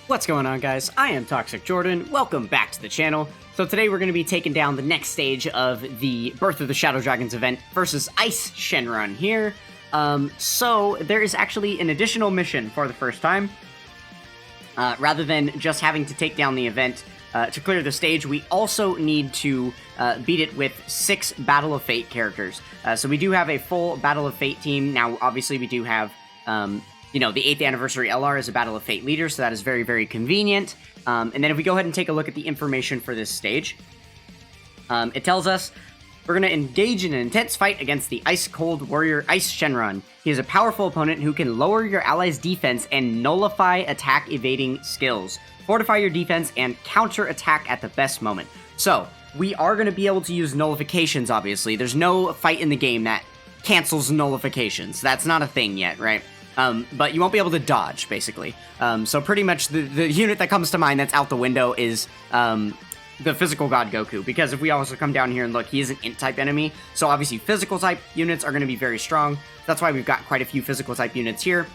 What's going on, guys? I am Toxic Jordan. Welcome back to the channel. So today we're going to be taking down the next stage of the Birth of the Shadow Dragons event versus Ice Shenron here. So there is actually an additional mission for the first time. Rather than just having to take down the event to clear the stage, we also need to beat it with 6 Battle of Fate characters. So we do have a full Battle of Fate team. Now, obviously, we do have... the 8th Anniversary LR is a Battle of Fate leader, so that is very, very convenient. And then if we go ahead and take a look at the information for this stage, it tells us we're going to engage in an intense fight against the Ice-Cold Warrior Ice Shenron. He is a powerful opponent who can lower your allies' defense and nullify attack-evading skills, fortify your defense, and counter-attack at the best moment. So, we are going to be able to use nullifications, obviously. There's no fight in the game that cancels nullifications. That's not a thing yet, right? But you won't be able to dodge, basically. So pretty much the unit that comes to mind that's out the window is the Physical God Goku, because if we also come down here and look, he is an Int-type enemy, so obviously Physical-type units are going to be very strong. That's why we've got quite a few Physical-type units here.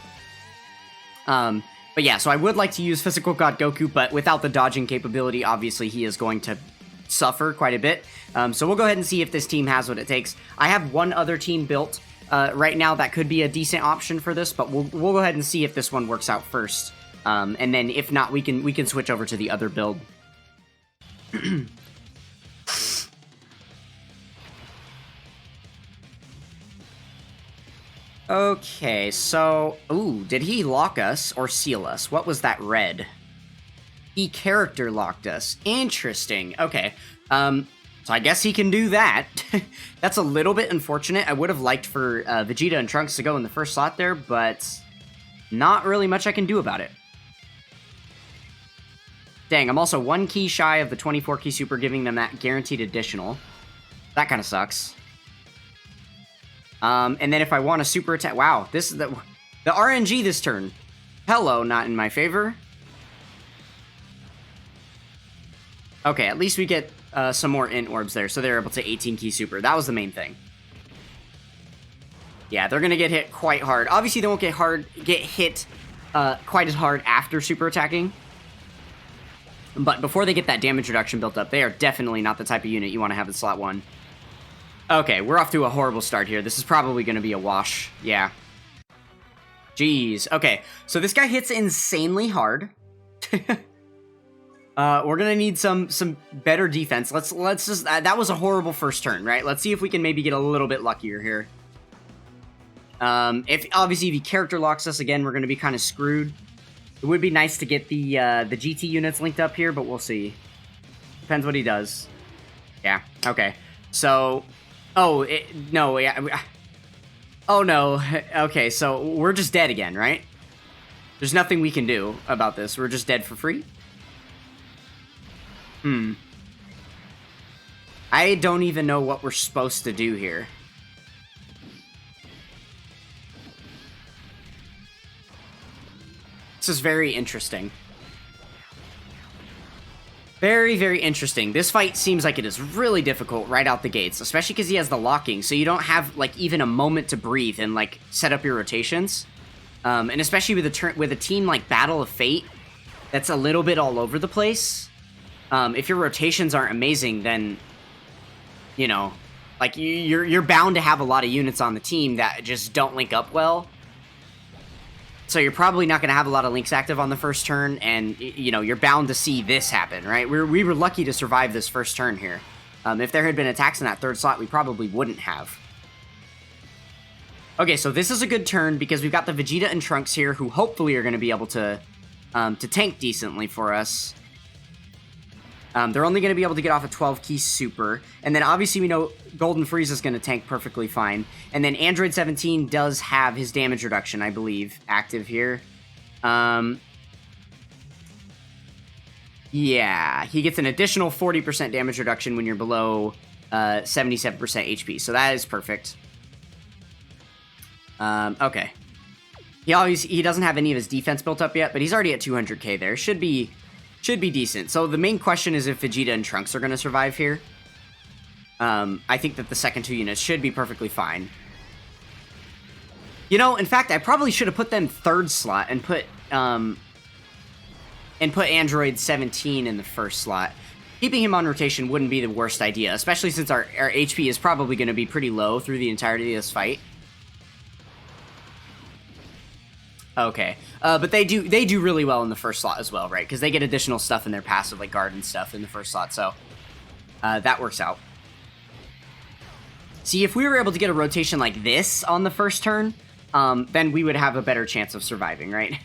But yeah, so I would like to use Physical God Goku, but without the dodging capability, obviously he is going to suffer quite a bit. So we'll go ahead and see if this team has what it takes. I have one other team built right now that could be a decent option for this, but we'll go ahead and see if this one works out first. And then if not, we can switch over to the other build. Okay, so... Ooh, did he lock us or seal us? What was that red? He character locked us. Interesting. Okay. So I guess he can do that. That's a little bit unfortunate. I would have liked for Vegeta and Trunks to go in the first slot there, but not really much I can do about it. Dang, I'm also 1 key shy of the 24 key super, giving them that guaranteed additional. That kind of sucks. And then if I want a super attack... Wow, this is the RNG this turn. Hello, not in my favor. Okay, at least we get some more int orbs there, so they're able to 18 key super. That was the main thing. Yeah, they're gonna get hit quite hard. Obviously, they won't get hit quite as hard after super attacking. But before they get that damage reduction built up, they are definitely not the type of unit you want to have in slot 1. Okay, we're off to a horrible start here. This is probably going to be a wash. Yeah. Jeez. Okay, so this guy hits insanely hard. We're gonna need some better defense. Let's just... that was a horrible first turn, right? Let's see if we can maybe get a little bit luckier here. Obviously, if he character locks us again, we're gonna be kind of screwed. It would be nice to get the GT units linked up here, but we'll see. Depends what he does. Yeah, okay. So... Oh, no, yeah... Oh, no. Okay, so we're just dead again, right? There's nothing we can do about this. We're just dead for free? I don't even know what we're supposed to do here. This is very interesting. Very, very interesting. This fight seems like it is really difficult right out the gates, especially because he has the locking, so you don't have, like, even a moment to breathe and, like, set up your rotations. And especially with a team like Battle of Fate, that's a little bit all over the place. If your rotations aren't amazing, then, you know, like, you're bound to have a lot of units on the team that just don't link up well. So you're probably not going to have a lot of links active on the first turn, and, you know, you're bound to see this happen, right? We were lucky to survive this first turn here. If there had been attacks in that third slot, we probably wouldn't have. Okay, so this is a good turn, because we've got the Vegeta and Trunks here, who hopefully are going to be able to tank decently for us. They're only going to be able to get off a 12 key super. And then obviously we know Golden Frieza is going to tank perfectly fine. And then Android 17 does have his damage reduction, I believe, active here. Yeah, he gets an additional 40% damage reduction when you're below 77% HP. So that is perfect. Okay. He doesn't have any of his defense built up yet, but he's already at 200k there. Should be decent. So the main question is if Vegeta and Trunks are going to survive here. I think that the second 2 units should be perfectly fine. You know, in fact, I probably should have put them third slot and put and put Android 17 in the first slot. Keeping him on rotation wouldn't be the worst idea, especially since our HP is probably going to be pretty low through the entirety of this fight. Okay, but they do really well in the first slot as well, right? Because they get additional stuff in their passive, like guard and stuff in the first slot, so that works out. See, if we were able to get a rotation like this on the first turn, then we would have a better chance of surviving, right?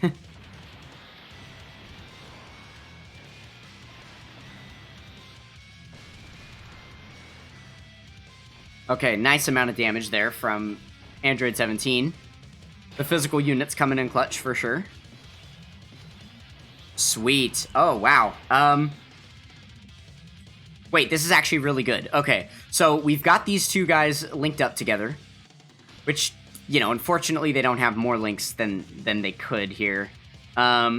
Okay, nice amount of damage there from Android 17. The physical units coming in clutch for sure. Sweet. Oh, wow. Wait, this is actually really good. Okay, so we've got these two guys linked up together, which, you know, unfortunately they don't have more links than they could here. How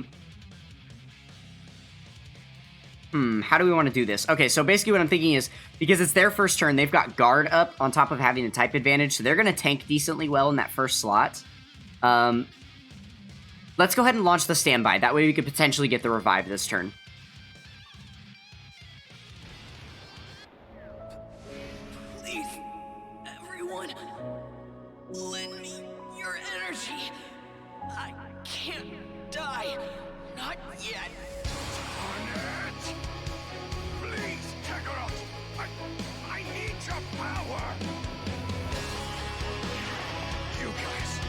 do we want to do this? Okay, so basically what I'm thinking is, because it's their first turn, they've got guard up on top of having a type advantage, so they're going to tank decently well in that first slot. Let's go ahead and launch the standby. That way we could potentially get the revive this turn. Please, everyone, lend me your energy. I can't die. Not yet. Please, Kakarot! I need your power! You guys...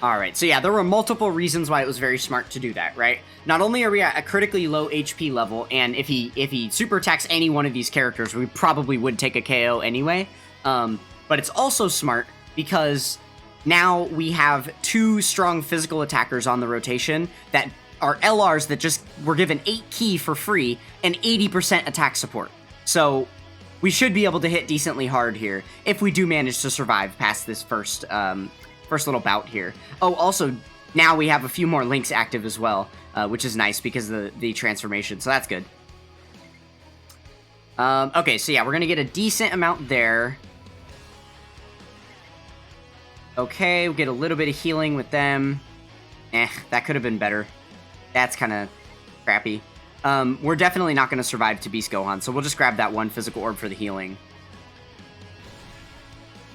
Alright, so yeah, there were multiple reasons why it was very smart to do that, right? Not only are we at a critically low HP level, and if he super attacks any one of these characters, we probably would take a KO anyway, but it's also smart because now we have two strong physical attackers on the rotation that are LRs that just were given 8 ki for free and 80% attack support. So we should be able to hit decently hard here if we do manage to survive past this first little bout here. Oh, also, now we have a few more links active as well, which is nice because of the transformation, so that's good. Okay, so yeah, we're going to get a decent amount there. Okay, we'll get a little bit of healing with them. That could have been better. That's kind of crappy. We're definitely not going to survive to Beast Gohan, so we'll just grab that one physical orb for the healing.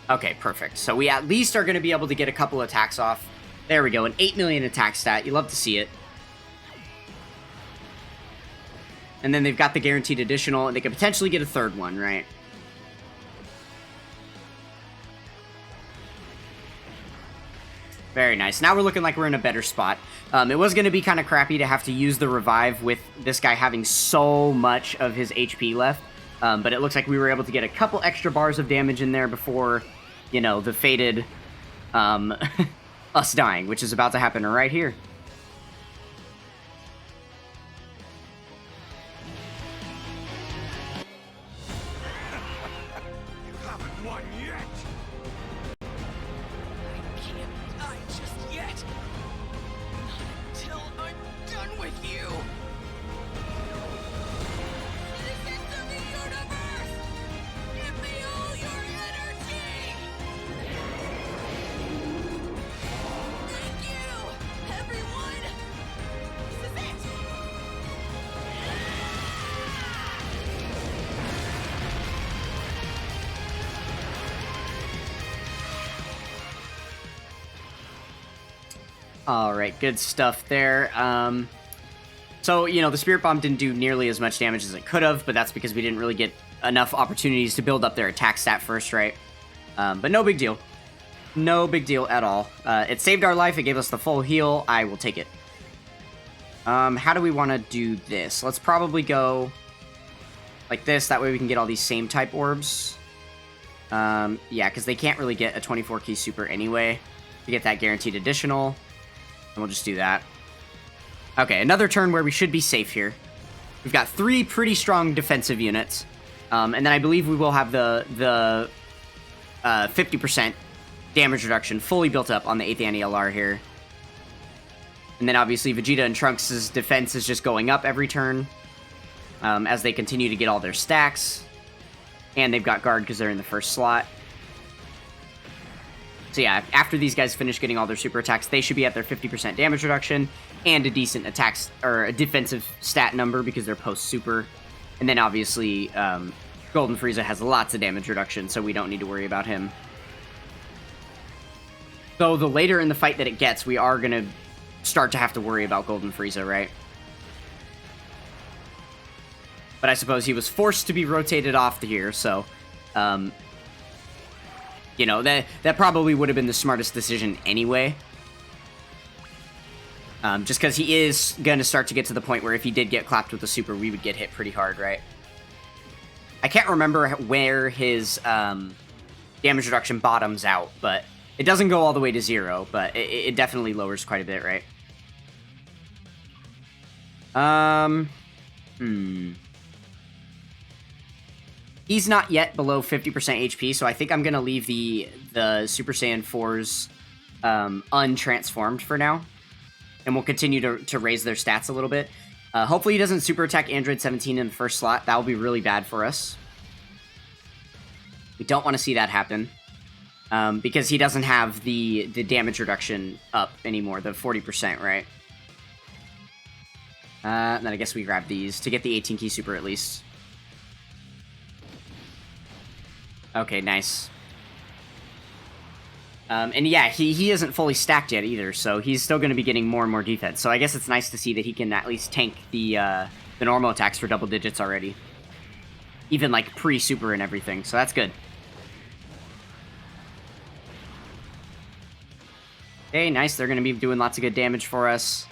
Okay, perfect. So we at least are going to be able to get a couple attacks off. There we go, an 8 million attack stat. You love to see it. And then they've got the guaranteed additional, and they could potentially get a third one, right? Very nice. Now we're looking like we're in a better spot. It was going to be kind of crappy to have to use the revive with this guy having so much of his HP left. But it looks like we were able to get a couple extra bars of damage in there before, you know, the fated us dying, which is about to happen right here. You haven't won yet! I can't die just yet. Not until I'm done with you. Citizens of the universe, give me all your energy. Thank you, everyone. This is it. Alright, good stuff there. So, you know, the Spirit Bomb didn't do nearly as much damage as it could have, but that's because we didn't really get enough opportunities to build up their attack stat first, right? But no big deal. No big deal at all. It saved our life, it gave us the full heal, I will take it. How do we want to do this? Let's probably go like this, that way we can get all these same type orbs. Yeah, because they can't really get a 24 key super anyway to get that guaranteed additional. And we'll just do that. Okay, another turn where we should be safe here. We've got 3 pretty strong defensive units. And then I believe we will have the 50% damage reduction fully built up on the 8th Anti-LR here. And then obviously Vegeta and Trunks' defense is just going up every turn as they continue to get all their stacks. And they've got guard because they're in the first slot. So yeah, after these guys finish getting all their super attacks, they should be at their 50% damage reduction and a decent attacks or a defensive stat number because they're post super. And then obviously, Golden Frieza has lots of damage reduction, so we don't need to worry about him. Though the later in the fight that it gets, we are gonna start to have to worry about Golden Frieza, right? But I suppose he was forced to be rotated off to here, so you know, that probably would have been the smartest decision anyway. Just because he is going to start to get to the point where if he did get clapped with a super, we would get hit pretty hard, right? I can't remember where his damage reduction bottoms out, but it doesn't go all the way to 0, but it definitely lowers quite a bit, right? He's not yet below 50% HP, so I think I'm going to leave the Super Saiyan 4s untransformed for now. And we'll continue to raise their stats a little bit. Hopefully he doesn't super attack Android 17 in the first slot. That will be really bad for us. We don't want to see that happen. Because he doesn't have the damage reduction up anymore, the 40%, right? And then I guess we grab these to get the 18 key super at least. Okay, nice. And yeah, he isn't fully stacked yet either, so he's still going to be getting more and more defense. So I guess it's nice to see that he can at least tank the normal attacks for double digits already. Even like pre-super and everything, so that's good. Okay, nice. They're going to be doing lots of good damage for us.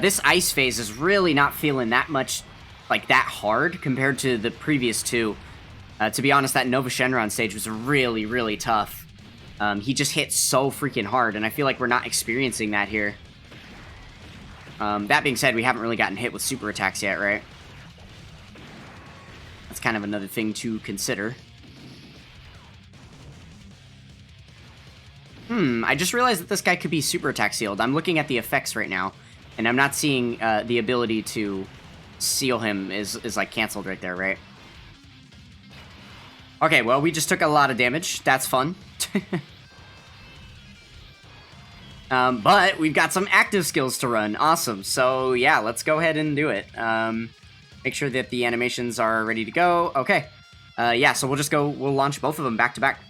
This ice phase is really not feeling that much, like that hard compared to the previous two. To be honest, that Nova Shenron stage was really, really tough. He just hit so freaking hard, and I feel like we're not experiencing that here. That being said, we haven't really gotten hit with super attacks yet, right? That's kind of another thing to consider. I just realized that this guy could be super attack sealed. I'm looking at the effects right now, and I'm not seeing the ability to seal him is like canceled right there, right? Okay, well, we just took a lot of damage. That's fun. But we've got some active skills to run. Awesome. So, yeah, let's go ahead and do it. Make sure that the animations are ready to go. Okay. Yeah, so we'll launch both of them back to back.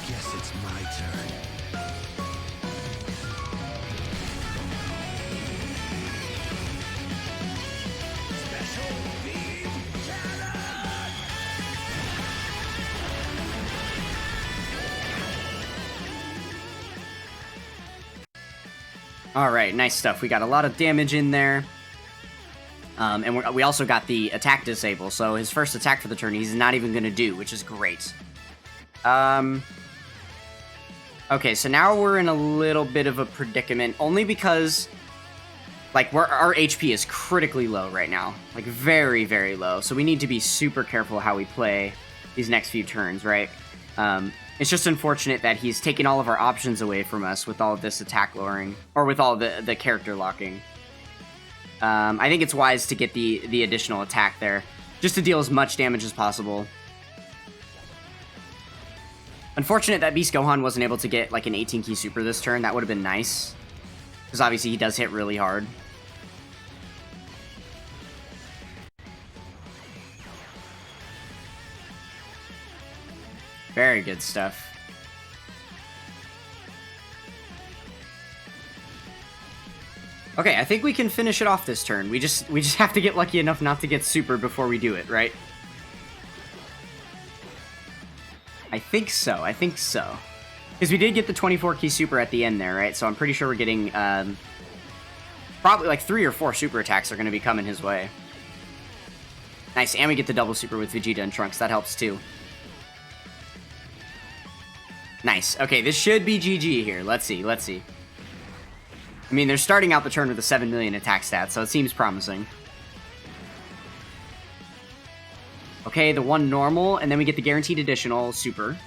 Guess it's my turn. Special beam cannon! Alright, nice stuff. We got a lot of damage in there. And we also got the attack disable, so his first attack for the turn he's not even going to do, which is great. Okay, so now we're in a little bit of a predicament, only because, like, our HP is critically low right now. Like, very, very low. So we need to be super careful how we play these next few turns, right? It's just unfortunate that he's taking all of our options away from us with all of this attack lowering, or with all the character locking. I think it's wise to get the additional attack there, just to deal as much damage as possible. Unfortunate that Beast Gohan wasn't able to get, like, an 18 key super this turn. That would have been nice. Because obviously he does hit really hard. Very good stuff. Okay, I think we can finish it off this turn. We just have to get lucky enough not to get super before we do it, right? I think so. I think so. Because we did get the 24 key super at the end there, right? So I'm pretty sure we're getting probably like 3 or 4 super attacks are going to be coming his way. Nice, and we get the double super with Vegeta and Trunks. That helps too. Nice. Okay, this should be GG here. Let's see. Let's see. I mean, they're starting out the turn with a 7 million attack stat, so it seems promising. Okay, the 1 normal, and then we get the guaranteed additional super.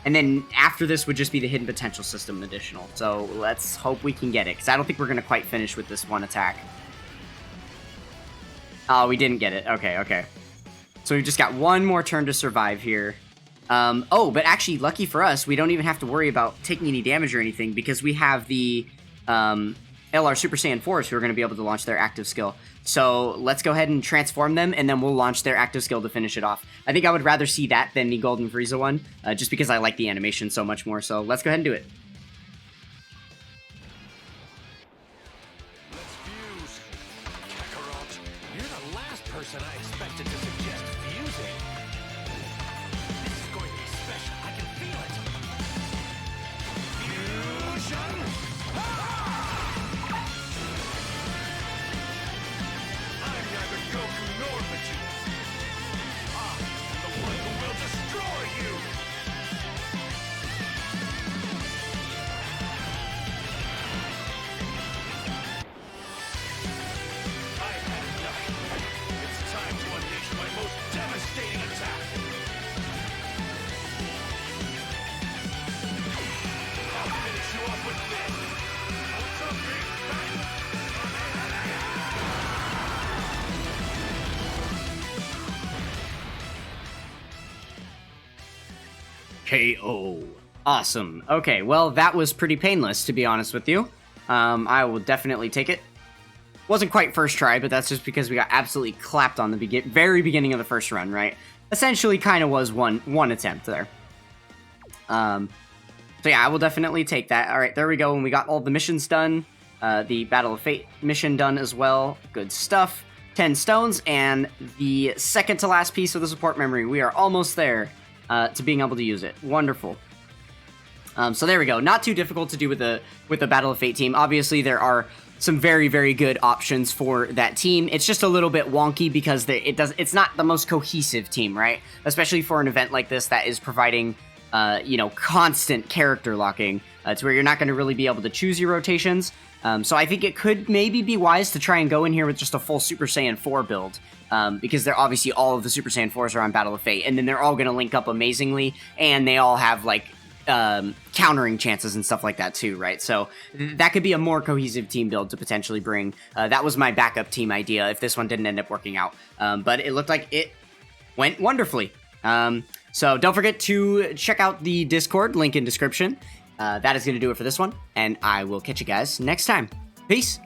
And then after this would just be the hidden potential system additional. So let's hope we can get it, because I don't think we're going to quite finish with this 1 attack. Oh, we didn't get it. Okay, okay. So we've just got 1 more turn to survive here. Oh, but actually, lucky for us, we don't even have to worry about taking any damage or anything, because we have the LR Super Saiyan 4s who are going to be able to launch their active skill. So let's go ahead and transform them, and then we'll launch their active skill to finish it off. I think I would rather see that than the Golden Frieza one, just because I like the animation so much more. So let's go ahead and do it. Let's fuse. Kakarot, you're the last person I expected to suggest fusing. This is going to be special. I can feel it. Fusion. I'm neither Goku nor Vegeta. I'm the one who will destroy you. I've had enough. It's time to unleash my most devastating attack. I'll finish you off with this. Ultra Big Bang. KO. Awesome. Okay, well, that was pretty painless, to be honest with you. I will definitely take it. Wasn't quite first try, but that's just because we got absolutely clapped on the very beginning of the first run, right? Essentially, kind of was one attempt there. So yeah, I will definitely take that. All right, there we go. And we got all the missions done. The Battle of Fate mission done as well. Good stuff. 10 stones, and the second to last piece of the support memory. We are almost there to being able to use it. Wonderful. So there we go. Not too difficult to do with the Battle of Fate team. Obviously, there are some very, very good options for that team. It's just a little bit wonky because it's not the most cohesive team, right? Especially for an event like this that is providing, constant character locking to where you're not going to really be able to choose your rotations. So I think it could maybe be wise to try and go in here with just a full Super Saiyan 4 build. Because they're obviously all of the Super Saiyan 4s are on Battle of Fate, and then they're all going to link up amazingly, and they all have, like, countering chances and stuff like that too, right? So that could be a more cohesive team build to potentially bring. That was my backup team idea if this one didn't end up working out. But it looked like it went wonderfully. So don't forget to check out the Discord, link in description. That is going to do it for this one, and I will catch you guys next time. Peace!